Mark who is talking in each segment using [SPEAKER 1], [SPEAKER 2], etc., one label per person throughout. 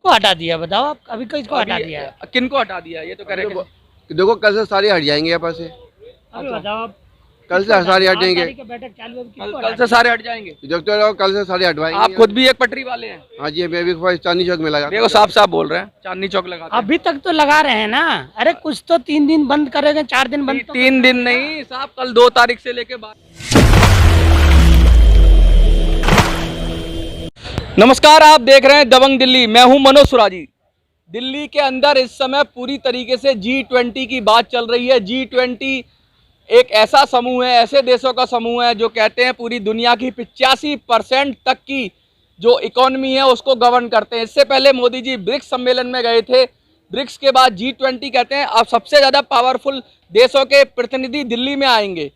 [SPEAKER 1] को हटा दिया, बताओ आप, अभी किसको हटा दिया है?
[SPEAKER 2] किन को हटा दिया, ये तो कह रहे हैं
[SPEAKER 3] देखो कल से सारे हट जाएंगे यहाँ से।
[SPEAKER 1] अभी बताओ आप,
[SPEAKER 3] कल से सारे हट जाएंगे।
[SPEAKER 1] बैठक चालू है, किसको
[SPEAKER 2] कल
[SPEAKER 1] हटा
[SPEAKER 2] से सारे हट जाएंगे।
[SPEAKER 3] देखते रहो, कल से सारे हटवाएंगे।
[SPEAKER 2] आप खुद भी एक पटरी वाले हैं?
[SPEAKER 3] हाँ जी, मैं भी चांदनी चौक में लगा।
[SPEAKER 2] देखो साफ साफ बोल रहे हैं, चांदनी चौक लगा।
[SPEAKER 1] अभी तक तो लगा रहे हैं ना। अरे कुछ तो 3 दिन बंद करेंगे, 4 दिन बंद तो
[SPEAKER 2] 3 दिन नहीं साहब, कल 2 तारीख से लेके बाद। नमस्कार, आप देख रहे हैं दबंग दिल्ली। मैं हूं मनोज सुराजी। दिल्ली के अंदर इस समय पूरी तरीके से G20 की बात चल रही है। G20 एक ऐसा समूह है, ऐसे देशों का समूह है जो कहते हैं पूरी दुनिया की 85% तक की जो इकोनॉमी है उसको गवर्न करते हैं। इससे पहले मोदी जी ब्रिक्स सम्मेलन में गए थे। ब्रिक्स के बाद G20 कहते हैं अब सबसे ज़्यादा पावरफुल देशों के प्रतिनिधि दिल्ली में आएंगे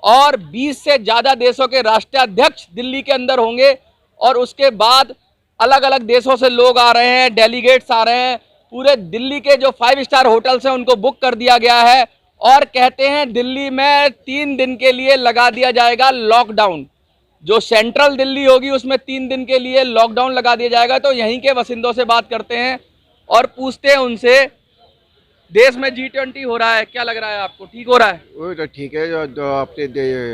[SPEAKER 2] और 20 से ज़्यादा देशों के राष्ट्राध्यक्ष दिल्ली के अंदर होंगे और उसके बाद अलग अलग देशों से लोग आ रहे हैं, डेलीगेट्स आ रहे हैं। पूरे दिल्ली के जो 5 स्टार होटल्स हैं उनको बुक कर दिया गया है और कहते हैं दिल्ली में 3 दिन के लिए लगा दिया जाएगा लॉकडाउन। जो सेंट्रल दिल्ली होगी उसमें 3 दिन के लिए लॉकडाउन लगा दिया जाएगा। तो यहीं के बासिंदों से बात करते हैं और पूछते हैं उनसे, देश में G20 हो रहा है, क्या लग रहा है आपको, ठीक हो रहा है?
[SPEAKER 3] वो तो ठीक है, जो अपने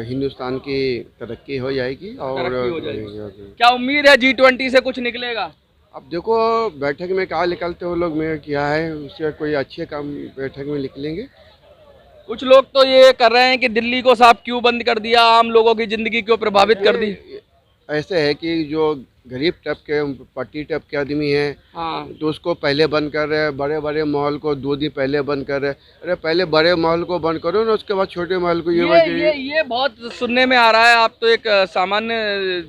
[SPEAKER 3] हिंदुस्तान की तरक्की हो जाएगी और
[SPEAKER 2] तरक्की हो जाएगी। क्या उम्मीद है G20 से कुछ निकलेगा?
[SPEAKER 3] अब देखो बैठक में क्या निकलते हो लोग में क्या है, उससे कोई अच्छे काम बैठक में निकलेंगे।
[SPEAKER 2] कुछ लोग तो ये कर रहे हैं कि दिल्ली को साहब क्यों बंद कर दिया, आम लोगों की जिंदगी क्यों प्रभावित कर दी।
[SPEAKER 3] ऐसे है कि जो गरीब तबके पट्टी टप के आदमी हैं,
[SPEAKER 2] हाँ,
[SPEAKER 3] तो उसको पहले बंद कर रहे हैं। बड़े बड़े मॉल को 2 दिन पहले बंद कर रहे हैं। अरे पहले बड़े मॉल को बंद करो ना, उसके बाद छोटे मॉल को
[SPEAKER 2] ये बहुत सुनने में आ रहा है। आप तो एक सामान्य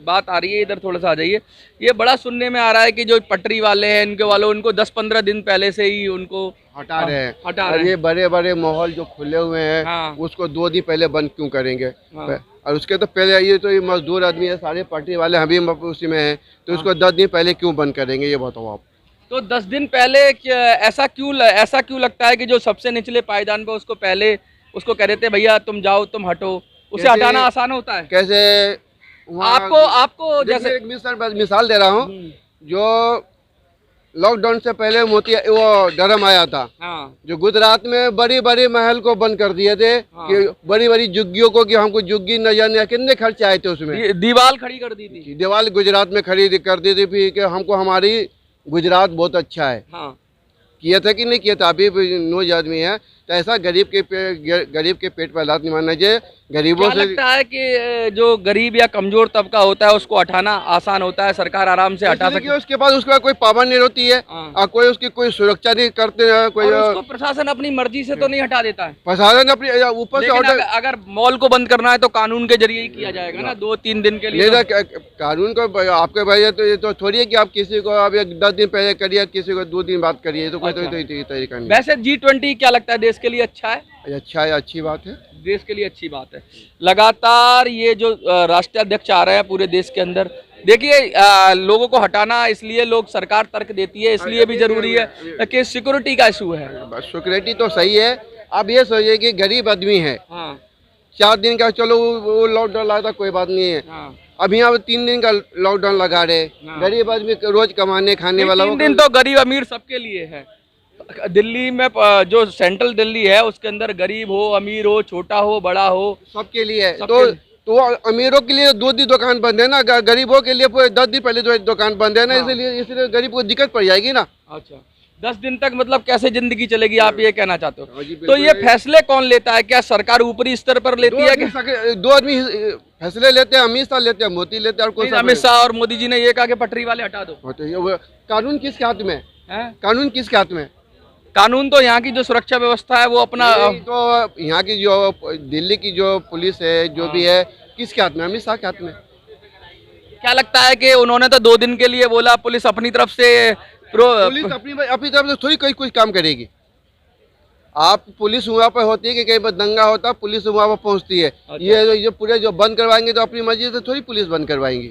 [SPEAKER 2] बात आ रही है, इधर थोड़ा सा आ जाइए। ये बड़ा सुनने में आ रहा है कि जो पटरी वाले हैं इनके वालों उनको 10-15 दिन पहले से ही उनको
[SPEAKER 3] हटा रहे हैं। और ये बड़े बड़े मॉल जो खुले हुए हैं,
[SPEAKER 2] हाँ,
[SPEAKER 3] उसको 2 दिन पहले बंद क्यों करेंगे?
[SPEAKER 2] हाँ,
[SPEAKER 3] और उसके तो पहले ये मजदूर आदमी है, सारे पार्टी वाले हम भी उसी में हैं, तो उसको 10 दिन पहले क्यों बंद करेंगे, ये बताओ आप।
[SPEAKER 2] तो 10 दिन पहले ऐसा क्यों लगता है कि जो सबसे निचले पायदान पे उसको पहले उसको कह देते भैया तुम जाओ, तुम हटो, उसे हटाना आसान होता है?
[SPEAKER 3] कैसे
[SPEAKER 2] आपको जैसे
[SPEAKER 3] एक मिसाल दे रहा हूँ। जो लॉकडाउन से पहले वो डरम आया था,
[SPEAKER 2] हाँ,
[SPEAKER 3] जो गुजरात में बड़ी बड़ी महल को बंद कर दिए थे,
[SPEAKER 2] हाँ,
[SPEAKER 3] कि बड़ी बड़ी झुग्गियों को, कि हमको झुग्गी न जाने, कितने खर्चे आए थे उसमें।
[SPEAKER 2] दीवार खड़ी कर दी थी,
[SPEAKER 3] दीवार गुजरात में खड़ी कर दी थी फिर कि हमको हमारी गुजरात बहुत अच्छा है।
[SPEAKER 2] हाँ,
[SPEAKER 3] किया था कि नहीं किया था? अभी नोज आदमी है, तो ऐसा गरीब के पेट पर लात नहीं मारना चाहिए। गरीबों से
[SPEAKER 2] लगता है कि जो गरीब या कमजोर तबका होता है उसको हटाना आसान होता है, सरकार आराम से हटा सकती है।
[SPEAKER 3] उसके पास उसका कोई पाबंदी नहीं होती है, और कोई उसकी कोई सुरक्षा नहीं करते हैं कोई।
[SPEAKER 2] उसको प्रशासन अपनी मर्जी से तो नहीं हटा देता है।
[SPEAKER 3] प्रशासन अपनी ऊपर से
[SPEAKER 2] अगर मॉल को बंद करना है तो कानून के जरिए ही किया जाएगा ना, 2-3 दिन के लिए।
[SPEAKER 3] कानून को आपके भाई तो ये तो थोड़ी है कि आप किसी को आप 10 दिन पहले करिए, किसी को 2 दिन बाद करिए, तो कोई तरीका नहीं।
[SPEAKER 2] वैसे G20 क्या लगता है, देश के लिए अच्छा है?
[SPEAKER 3] अच्छा है, अच्छी बात है,
[SPEAKER 2] देश के लिए अच्छी बात है। लगातार ये जो राष्ट्राध्यक्ष आ रहे हैं पूरे देश के अंदर, देखिए लोगों को हटाना इसलिए लोग सरकार तर्क देती है, इसलिए भी जरूरी है कि सिक्योरिटी का इशू है।
[SPEAKER 3] सिक्योरिटी तो सही है। अब ये सोचिए कि गरीब आदमी है,
[SPEAKER 2] हाँ,
[SPEAKER 3] 4 दिन का चलो वो लॉकडाउन लगा था, कोई बात नहीं है।
[SPEAKER 2] हाँ,
[SPEAKER 3] अभी यहाँ 3 दिन का लॉकडाउन लगा रहे। गरीब आदमी रोज कमाने खाने वाला,
[SPEAKER 2] 3 दिन तो गरीब अमीर सबके लिए है। दिल्ली में जो सेंट्रल दिल्ली है उसके अंदर गरीब हो, अमीर हो, छोटा हो, बड़ा हो, सबके लिए है।
[SPEAKER 3] तो अमीरों के लिए 2 दिन दुकान बंद है ना, गरीबों के लिए 10 दिन पहले दुकान बंद है ना, इसलिए गरीब को दिक्कत पड़ जाएगी ना।
[SPEAKER 2] अच्छा, 10 दिन तक मतलब कैसे जिंदगी चलेगी, आप ये कहना चाहते हो? तो ये फैसले कौन लेता है? क्या सरकार ऊपरी स्तर पर लेती है?
[SPEAKER 3] 2 आदमी फैसले लेते हैं, अमित शाह लेते हैं, मोदी लेते हैं, और कोई
[SPEAKER 2] अमित शाह और मोदी जी ने ये कहा कि पटरी वाले हटा दो।
[SPEAKER 3] कानून किसके हाथ में है? कानून किसके हाथ में?
[SPEAKER 2] कानून तो यहाँ की जो सुरक्षा व्यवस्था है वो अपना,
[SPEAKER 3] तो यहाँ की जो दिल्ली की जो पुलिस है, जो भी है, किसके हाथ में? अमित शाह के हाथ में।
[SPEAKER 2] क्या लगता है कि उन्होंने तो 2 दिन के लिए बोला, पुलिस अपनी तरफ से
[SPEAKER 3] पुलिस अपनी तरफ से थोड़ी कोई कुछ काम करेगी। आप पुलिस वहाँ पर होती है कि कहीं पर दंगा होता है, पुलिस वहाँ पर पहुँचती है। अच्छा। ये पूरे जो बंद करवाएंगे तो अपनी मर्जी से थोड़ी पुलिस बंद करवाएंगी।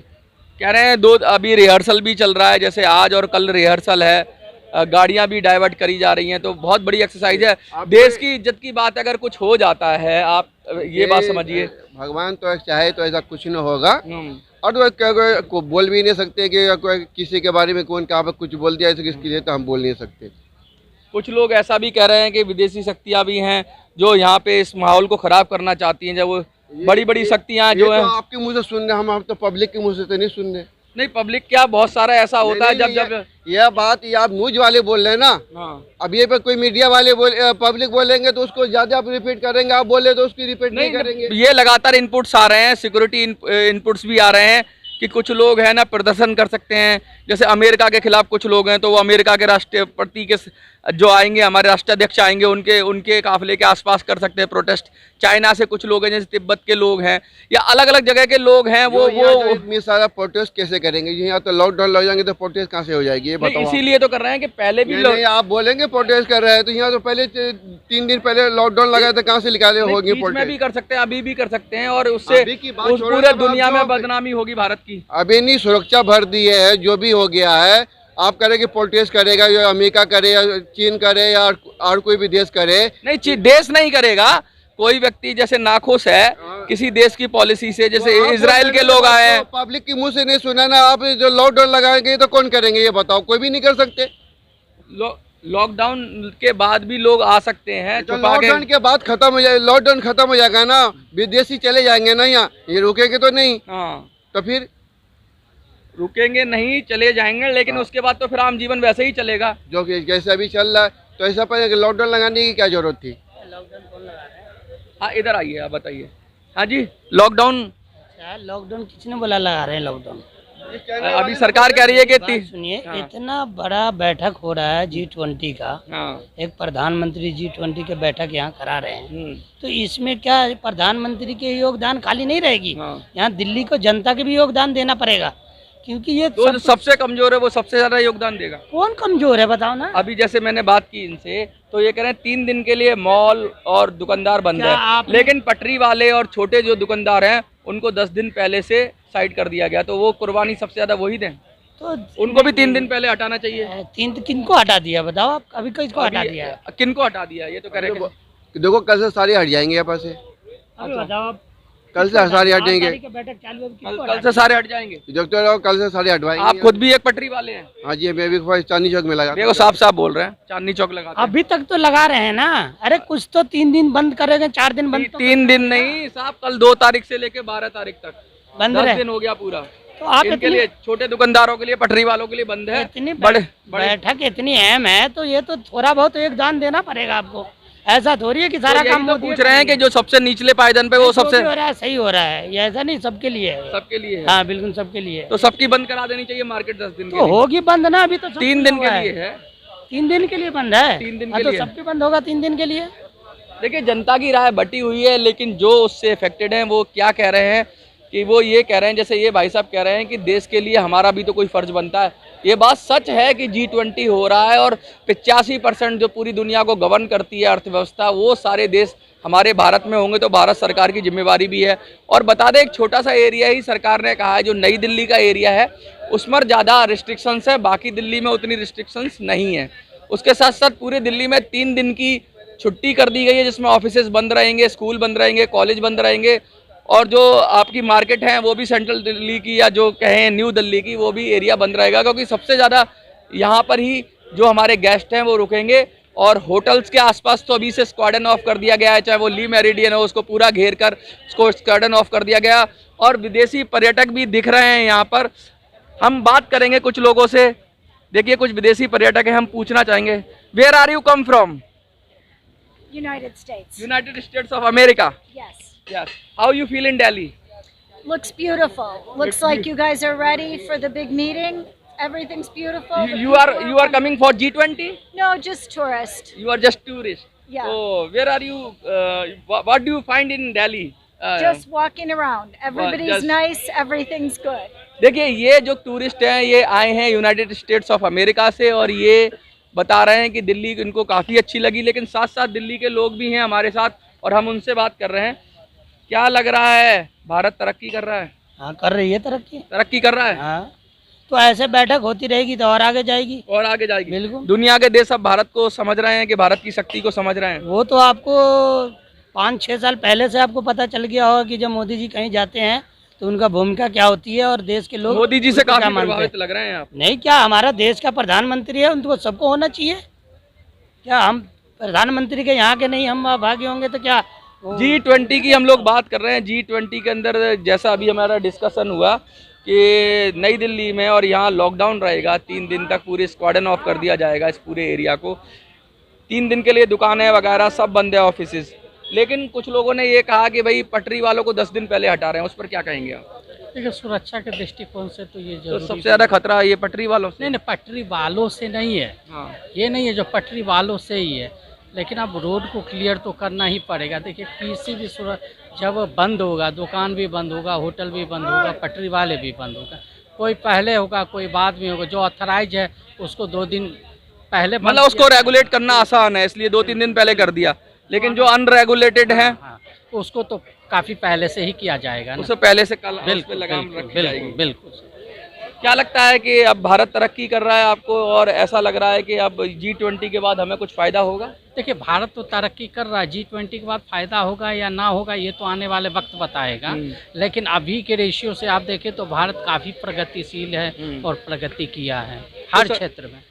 [SPEAKER 2] कह रहे हैं अभी रिहर्सल भी चल रहा है, जैसे आज और कल रिहर्सल है, गाड़ियां भी डाइवर्ट करी जा रही हैं, तो बहुत बड़ी एक्सरसाइज है। देश की इज्जत की बात अगर कुछ हो जाता है, आप ये बात समझिए,
[SPEAKER 3] भगवान तो चाहे तो ऐसा कुछ न होगा। और तो को बोल भी नहीं सकते कि कोई किसी के बारे में कौन कहाँ पर कुछ बोल दिया ऐसे किसके लिए, तो हम बोल नहीं सकते।
[SPEAKER 2] कुछ लोग ऐसा भी कह रहे हैं कि विदेशी शक्तियां भी हैं जो यहाँ पे इस माहौल को खराब करना चाहती हैं, जब वो बड़ी बड़ी शक्तियां जो है।
[SPEAKER 3] तो आपके मुंह से सुन रहे, हम तो पब्लिक के मुंह से तो नहीं सुन रहे।
[SPEAKER 2] नहीं, पब्लिक क्या, बहुत सारा ऐसा होता है जब
[SPEAKER 3] यह बात ये आप न्यूज वाले बोल रहे हैं ना।
[SPEAKER 2] हाँ।
[SPEAKER 3] अब ये पे कोई मीडिया वाले पब्लिक बोलेंगे तो उसको ज्यादा आप रिपीट करेंगे, आप बोले तो उसकी रिपीट नहीं करेंगे।
[SPEAKER 2] ये लगातार इनपुट्स आ रहे हैं, सिक्योरिटी इनपुट्स भी आ रहे हैं कि कुछ लोग हैं ना प्रदर्शन कर सकते हैं। जैसे अमेरिका के खिलाफ कुछ लोग हैं तो वो अमेरिका के राष्ट्रपति के जो आएंगे, हमारे राष्ट्राध्यक्ष आएंगे, उनके काफिले के आसपास कर सकते हैं प्रोटेस्ट। चाइना से कुछ लोग हैं, जैसे तिब्बत के लोग हैं या अलग अलग जगह के लोग हैं, वो
[SPEAKER 3] इतनी सारा प्रोटेस्ट कैसे करेंगे? यहाँ तो लॉकडाउन लग जाएंगे तो प्रोटेस्ट कहाँ से हो जाएगी, ये बताओ।
[SPEAKER 2] इसीलिए तो कर रहे हैं कि पहले भी
[SPEAKER 3] नहीं, आप बोलेंगे प्रोटेस्ट कर रहे हैं तो यहाँ तो पहले 3 दिन पहले लॉकडाउन लगा था, कहाँ से निकाले होगी प्रोटेस्ट?
[SPEAKER 2] भी कर सकते हैं, अभी भी कर सकते हैं, और उससे पूरे दुनिया में बदनामी होगी भारत की।
[SPEAKER 3] अभी नहीं, सुरक्षा भर दी है, जो भी हो गया है। आप करेंगे प्रोटेस्ट करेगा, या अमेरिका करे या चीन करे या और कोई भी देश करे?
[SPEAKER 2] नहीं, देश नहीं करेगा। कोई व्यक्ति जैसे नाखुश है किसी देश की पॉलिसी से, जैसे इजराइल के लोग आए हैं,
[SPEAKER 3] पब्लिक की मुंह से नहीं सुना ना। आप जो लॉकडाउन लगाएंगे तो कौन करेंगे, ये बताओ? कोई भी नहीं कर सकते।
[SPEAKER 2] लॉकडाउन के बाद भी लोग आ सकते हैं।
[SPEAKER 3] लॉकडाउन के बाद खत्म हो जाए, लॉकडाउन खत्म हो जाएगा ना, विदेशी चले जाएंगे ना, यहाँ ये रुकेंगे तो नहीं।
[SPEAKER 2] हाँ,
[SPEAKER 3] तो फिर
[SPEAKER 2] रुकेंगे नहीं, चले जाएंगे, लेकिन उसके बाद तो फिर आम जीवन वैसे ही चलेगा
[SPEAKER 3] जो कि जैसे अभी चल रहा है। तो ऐसा पर लॉकडाउन लगाने की क्या जरूरत थी?
[SPEAKER 1] लॉकडाउन कौन लगा रहा है?
[SPEAKER 2] हाँ, इधर आइए, आप बताइए। हाँ जी, लॉकडाउन
[SPEAKER 1] लॉकडाउन किसने बोला लगा रहे हैं लॉकडाउन?
[SPEAKER 2] अभी सरकार कह रही है कि
[SPEAKER 1] सुनिए, इतना बड़ा बैठक हो रहा है G20 का।
[SPEAKER 2] हाँ।
[SPEAKER 1] एक प्रधानमंत्री G20 के बैठक यहाँ करा रहे हैं, तो इसमें क्या प्रधानमंत्री के योगदान खाली नहीं रहेगी? यहाँ दिल्ली को जनता के भी योगदान देना पड़ेगा, क्योंकि ये
[SPEAKER 2] तो सबसे कमजोर है वो सबसे ज्यादा योगदान देगा।
[SPEAKER 1] कौन कमजोर है बताओ ना?
[SPEAKER 2] अभी जैसे मैंने बात की इनसे, तो ये कह रहे हैं 3 दिन के लिए मॉल और दुकानदार बंद है, लेकिन पटरी वाले और छोटे जो दुकानदार हैं उनको 10 दिन पहले से साइड कर दिया गया, तो वो कुर्बानी सबसे ज्यादा वही दें, तो उनको भी 3 दिन पहले हटाना चाहिए।
[SPEAKER 1] किनको हटा दिया बताओ आप? अभी किसको हटा दिया है?
[SPEAKER 2] किनको हटा दिया, ये तो कह रहे हैं।
[SPEAKER 3] देखो कल से सारे हट जाएंगे यहाँ पर से।
[SPEAKER 1] बताओ आप,
[SPEAKER 3] कल से सारे हटेंगे,
[SPEAKER 1] बैठक चालू है,
[SPEAKER 2] कल से सारे हट जाएंगे।
[SPEAKER 3] देखते रहो, कल से सारे हटवाएंगे।
[SPEAKER 2] आप खुद भी एक पटरी वाले हैं?
[SPEAKER 3] हाँ जी, मैं भी चांदनी चौक में लगा।
[SPEAKER 2] देखो साफ साफ बोल रहे हैं, चांदनी चौक लगा।
[SPEAKER 1] अभी तक तो लगा रहे हैं ना। अरे कुछ तो 3 दिन बंद करेंगे, 4 दिन बंद।
[SPEAKER 2] 3 दिन नहीं साहब, कल 2 तारीख से लेके 12 तारीख तक
[SPEAKER 1] बंद
[SPEAKER 2] 10 दिन हो गया पूरा।
[SPEAKER 1] तो आप
[SPEAKER 2] इनके लिए, छोटे दुकानदारों के लिए, पटरी वालों के लिए बंद है।
[SPEAKER 1] इतनी बैठक इतनी अहम है, तो ये तो थोड़ा बहुत योगदान देना पड़ेगा आपको। ऐसा थोड़ी है कि सारा काम
[SPEAKER 2] तो पूछ रहे हैं कि जो सबसे निचले पायदान पे वो सबसे
[SPEAKER 1] हो रहा है, सही हो रहा है, ये ऐसा नहीं सबके लिए है।
[SPEAKER 2] सबके लिए है।
[SPEAKER 1] हाँ बिल्कुल सबके लिए।
[SPEAKER 2] तो सबकी बंद करा देनी चाहिए मार्केट 10 दिन
[SPEAKER 1] तो होगी बंद ना, अभी तो
[SPEAKER 2] 3 दिन के लिए है।
[SPEAKER 1] 3 दिन के लिए बंद है।
[SPEAKER 2] 3 दिन के
[SPEAKER 1] तो
[SPEAKER 2] लिए
[SPEAKER 1] सबके बंद होगा 3 दिन के लिए।
[SPEAKER 2] देखिए, जनता की राय बटी हुई है, लेकिन जो उससे अफेक्टेड हैं वो क्या कह रहे हैं कि वो ये कह रहे हैं, जैसे ये भाई साहब कह रहे हैं कि देश के लिए हमारा भी तो कोई फर्ज बनता है। ये बात सच है कि G20 हो रहा है और 85% जो पूरी दुनिया को गवर्न करती है अर्थव्यवस्था, वो सारे देश हमारे भारत में होंगे, तो भारत सरकार की जिम्मेवारी भी है। और बता दें, एक छोटा सा एरिया ही सरकार ने कहा है, जो नई दिल्ली का एरिया है उसमें ज़्यादा रिस्ट्रिक्शंस है, बाकी दिल्ली में उतनी रिस्ट्रिक्शंस नहीं है। उसके साथ साथ पूरे दिल्ली में 3 दिन की छुट्टी कर दी गई है, जिसमें ऑफिसेज बंद रहेंगे, स्कूल बंद रहेंगे, कॉलेज बंद रहेंगे, और जो आपकी मार्केट है वो भी सेंट्रल दिल्ली की या जो कहें न्यू दिल्ली की, वो भी एरिया बंद रहेगा, क्योंकि सबसे ज़्यादा यहाँ पर ही जो हमारे गेस्ट हैं वो रुकेंगे। और होटल्स के आसपास तो अभी से स्क्वाडन ऑफ कर दिया गया है, चाहे वो ली मेरिडियन हो, उसको पूरा घेर कर उसको स्क्वाडन ऑफ कर दिया गया। और विदेशी पर्यटक भी दिख रहे हैं यहाँ पर। हम बात करेंगे कुछ लोगों से। देखिए, कुछ विदेशी पर्यटक हैं, हम पूछना चाहेंगे, वेयर आर यू कम फ्रॉम?
[SPEAKER 4] United States.
[SPEAKER 2] United States of America.
[SPEAKER 4] Yes.
[SPEAKER 2] Yes. How you feel in Delhi?
[SPEAKER 4] Looks beautiful. Looks like you guys are ready for the big meeting. Everything's beautiful. The
[SPEAKER 2] You are coming for G20?
[SPEAKER 4] No, just tourist.
[SPEAKER 2] You are just tourist.
[SPEAKER 4] Yeah.
[SPEAKER 2] So where are you? What do you find in Delhi?
[SPEAKER 4] Just walking around. Everybody's
[SPEAKER 2] just-
[SPEAKER 4] nice. Everything's good.
[SPEAKER 2] देखिए, ये जो tourist हैं ये आए हैं United states of America से, और ये बता रहे हैं कि दिल्ली इनको काफ़ी अच्छी लगी, लेकिन साथ साथ दिल्ली के लोग भी हैं हमारे साथ और हम उनसे बात कर रहे हैं। क्या लग रहा है, भारत तरक्की कर रहा है?
[SPEAKER 1] हाँ कर रही है
[SPEAKER 2] तरक्की कर रहा है।
[SPEAKER 1] हाँ, तो ऐसे बैठक होती रहेगी तो और आगे जाएगी।
[SPEAKER 2] और आगे जाएगी।
[SPEAKER 1] बिल्कुल।
[SPEAKER 2] दुनिया के देश अब भारत को समझ रहे हैं कि भारत की शक्ति को समझ रहे हैं।
[SPEAKER 1] वो तो आपको 5-6 साल पहले से आपको पता चल गया होगा कि जब मोदी जी कहीं जाते हैं तो उनका भूमिका क्या होती है और देश के लोग
[SPEAKER 2] मोदी जी से
[SPEAKER 1] उनको क्या
[SPEAKER 2] काफी
[SPEAKER 1] मानते
[SPEAKER 2] प्रभावित
[SPEAKER 1] हैं।
[SPEAKER 2] लग रहे हैं आप।
[SPEAKER 1] नहीं, क्या हमारा देश का प्रधानमंत्री है, उनको सबको होना चाहिए। क्या हम प्रधानमंत्री के यहाँ के नहीं हम भागी होंगे तो क्या
[SPEAKER 2] G20 की हम लोग बात कर रहे हैं। G20 के अंदर जैसा अभी हमारा डिस्कशन हुआ कि नई दिल्ली में और यहाँ लॉकडाउन रहेगा, 3 दिन तक पूरे स्क्वाडन ऑफ कर दिया जाएगा इस पूरे एरिया को। 3 दिन के लिए दुकानें वगैरह सब बंद है, ऑफिसेज। लेकिन कुछ लोगों ने ये कहा कि भाई पटरी वालों को 10 दिन पहले हटा रहे हैं, उस पर क्या कहेंगे आप?
[SPEAKER 5] देखिए, सुरक्षा के दृष्टिकोण से तो ये
[SPEAKER 2] तो
[SPEAKER 5] जरूरी
[SPEAKER 2] सबसे ज़्यादा खतरा ये पटरी वालों से।
[SPEAKER 5] नहीं, पटरी वालों से नहीं है।
[SPEAKER 2] हाँ,
[SPEAKER 5] ये नहीं है जो पटरी वालों से ही है, लेकिन अब रोड को क्लियर तो करना ही पड़ेगा। देखिए, किसी भी जब बंद होगा, दुकान भी बंद होगा, होटल भी बंद होगा, पटरी वाले भी बंद होगा। कोई पहले होगा, कोई बाद में होगा। जो ऑथराइज है उसको 2 दिन पहले
[SPEAKER 2] मतलब उसको रेगुलेट करना आसान है, इसलिए 2-3 दिन पहले कर दिया। लेकिन जो अनरेगुलेटेड है
[SPEAKER 5] उसको तो काफ़ी पहले से ही किया जाएगा ना।
[SPEAKER 2] उसे पहले से कल
[SPEAKER 5] बिल्कुल,
[SPEAKER 2] लगाम रखी जाएगी।
[SPEAKER 5] बिल्कुल, बिल्कुल।
[SPEAKER 2] क्या लगता है कि अब भारत तरक्की कर रहा है आपको, और ऐसा लग रहा है कि अब G20 के बाद हमें कुछ फायदा होगा?
[SPEAKER 5] देखिए, भारत तो तरक्की कर रहा है। G20 के बाद फायदा होगा या ना होगा ये तो आने वाले वक्त बताएगा। लेकिन अभी के रेशियो से आप देखें तो भारत काफ़ी प्रगतिशील है और प्रगति किया है हर क्षेत्र में।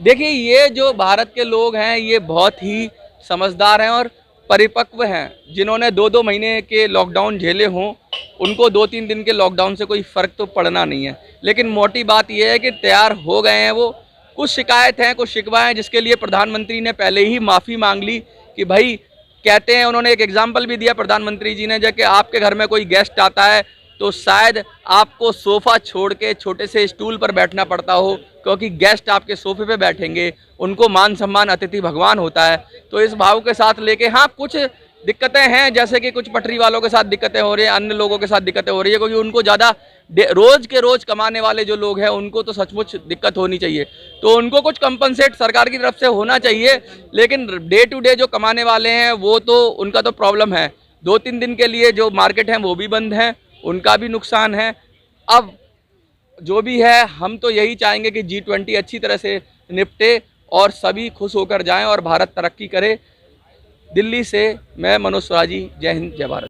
[SPEAKER 2] देखिए, ये जो भारत के लोग हैं ये बहुत ही समझदार हैं और परिपक्व हैं। जिन्होंने 2-2 महीने के लॉकडाउन झेले हों, उनको 2-3 दिन के लॉकडाउन से कोई फ़र्क तो पड़ना नहीं है। लेकिन मोटी बात यह है कि तैयार हो गए हैं वो। कुछ शिकायत हैं, कुछ शिकवा हैं, जिसके लिए प्रधानमंत्री ने पहले ही माफ़ी मांग ली कि भाई, कहते हैं, उन्होंने एक एग्जाम्पल भी दिया प्रधानमंत्री जी ने, जब कि आपके घर में कोई गेस्ट आता है तो शायद आपको सोफ़ा छोड़ के छोटे से स्टूल पर बैठना पड़ता हो, क्योंकि गेस्ट आपके सोफे पे बैठेंगे, उनको मान सम्मान, अतिथि भगवान होता है। तो इस भाव के साथ लेके, हाँ कुछ दिक्कतें हैं, जैसे कि कुछ पटरी वालों के साथ दिक्कतें हो रही हैं, अन्य लोगों के साथ दिक्कतें हो रही है, क्योंकि उनको ज़्यादा रोज़ के रोज़ कमाने वाले जो लोग हैं उनको तो सचमुच दिक्कत होनी चाहिए। तो उनको कुछ कंपनसेट सरकार की तरफ से होना चाहिए। लेकिन डे टू डे जो कमाने वाले हैं वो तो उनका तो प्रॉब्लम है। 2-3 दिन के लिए जो मार्केट हैं वो भी बंद हैं, उनका भी नुकसान है। अब जो भी है, हम तो यही चाहेंगे कि G20 अच्छी तरह से निपटे और सभी खुश होकर जाएं और भारत तरक्की करे। दिल्ली से मैं मनोज स्वराजी, जय हिंद, जय भारत।